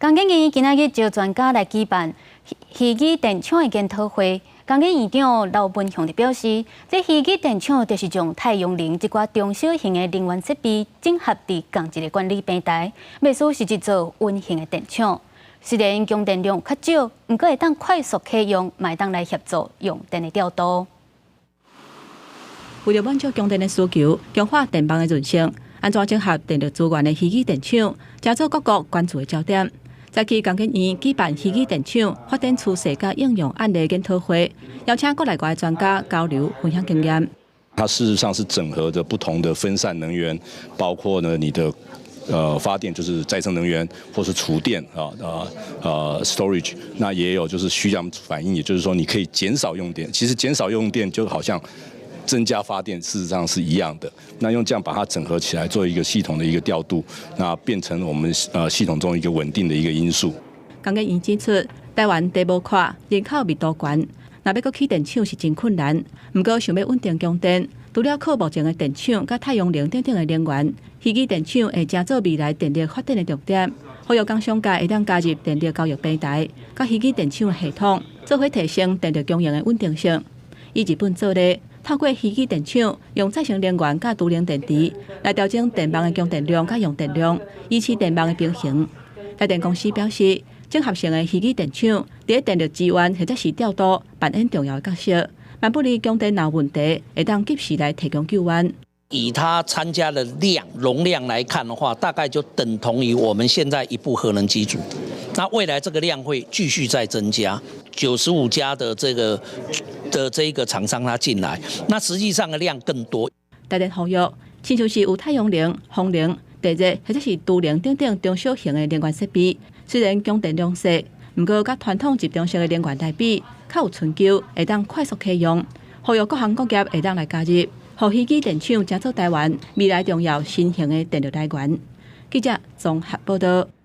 工研院今仔日招专家来举办虚拟电厂的研讨会。工研院长刘文雄就表示，这虚拟电厂就是将太阳能一寡中小型的能源设备整合伫同一个管理平台，要使是一座温馨的电厂。虽然供电量较少，不过会当快速启用，会当来协助用电的调度。为了满足供电的需求，强化电网的韧性，安怎整合电力资源的虚拟电厂，加做各国关注的焦点。早起工研院举办虚拟电厂发展趋势甲应用案例研讨会，邀请国内外专家交流分享经验。它事实上是整合着不同的分散能源，包括呢你的发电就是再生能源，或是储电storage， 那也有就是虚量反应，也就是说你可以减少用电。其实减少用电就好像增加发电，事实上是一样的。那用这样把它整合起来，做一个系统的一个调度，那变成我们系统中一个稳定的一个因素。工研院指出，台湾地无宽，人口密度悬，若要搁起电厂是真困难。不过想要稳定供电，除了靠目前的电厂甲太阳能等等的能源，虚拟电厂会成做未来电力发展的重点。呼吁工商界会当加入电力交易平台，甲虚拟电厂的系统，做伙提升电力供应的稳定性。以日本做例，透过虚拟电厂，用再生能源甲都能电池来调整电网的供电量甲用电量，以持电网的平衡。台电公司表示，整合性的虚拟电厂伫电力资源或者是调度扮演重要的角色。万不利供电有问题，会当及时来提供救援。以它参加的容量来看的话，大概就等同于我们现在一部核能机组。那未来这个量会继续再增加，95家的这个厂商它进来，那实际上的量更多。台电呼吁，亲像是有太阳能、风能、地热或者是都能等等中小型的能源设备，虽然供电量小，不过甲传统集中式的能源来比，较有春秋，会当快速启用。呼吁各行各业会当来加入，让虚拟电厂成做台湾未来重要新型的电力来源。记者综合报道。